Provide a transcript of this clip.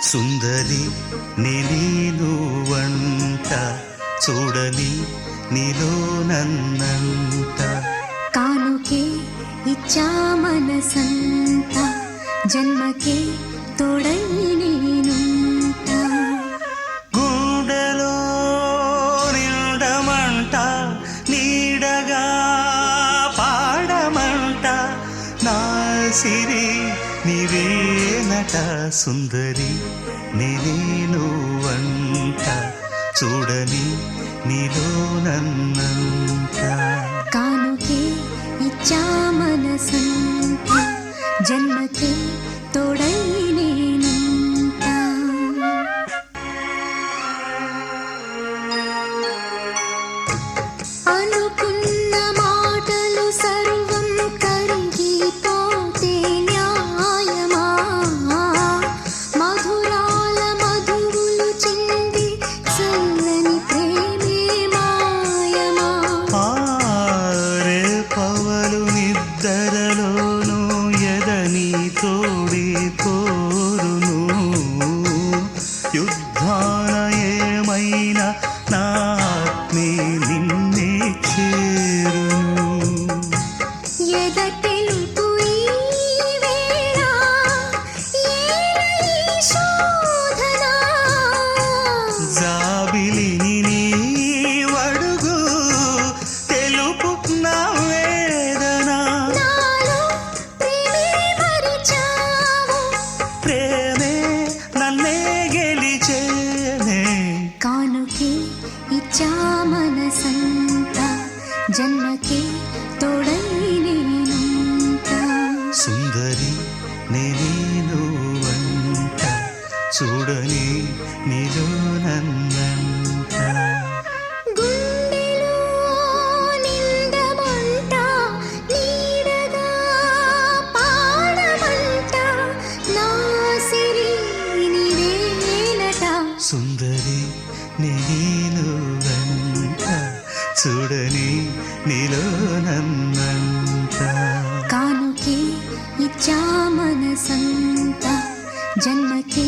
సుందరి నేను వంట చూడని నీలో నన్నంట కానుకే ఇచ్చా మనసంత జన్మకే తోడై నేనుంటా గుండెలో నిండమంట నీడగా పాడమంట నా సిరి నీవేనట సుందరి నేను వంట చూడని నీలో నన్నంట కానుకే ఇచ్చా మనసంత జన్మకే తోడై నేనుంటా అనుకున్న మాటలు సర్వం కరిగిపోతే న్యాయమా మధురాల మధువులు చింది చల్లని ప్రేమే మాయమా ఆరే పవలు నిద్దరలోను ఎదని తోడి కోరును యుద్ధాన ఏమైనా నా ఆత్మే నిన్నే చేరును ఎద తెలుపు ఈ వేళ ఏల ఈ శోధన జాబిలిని నీ వడుగు తెలుపు నా వేదన నాలో ప్రేమే మరిచావు ప్రేమే నన్నే గెలిచేనే కానుకే ఇచ్చా మనసంత జన్మకే తోడై నేనుంటా సుందరి నేను వంట చూడని నీలో నన్నంట గుండెలో నిండమంట నీడగా పాడమంట నా సిరి నీవేనట సుందరి నేను వంట చూడని నీలో నన్నంట కానుకే ఇచ్చా మనసంత జన్మకే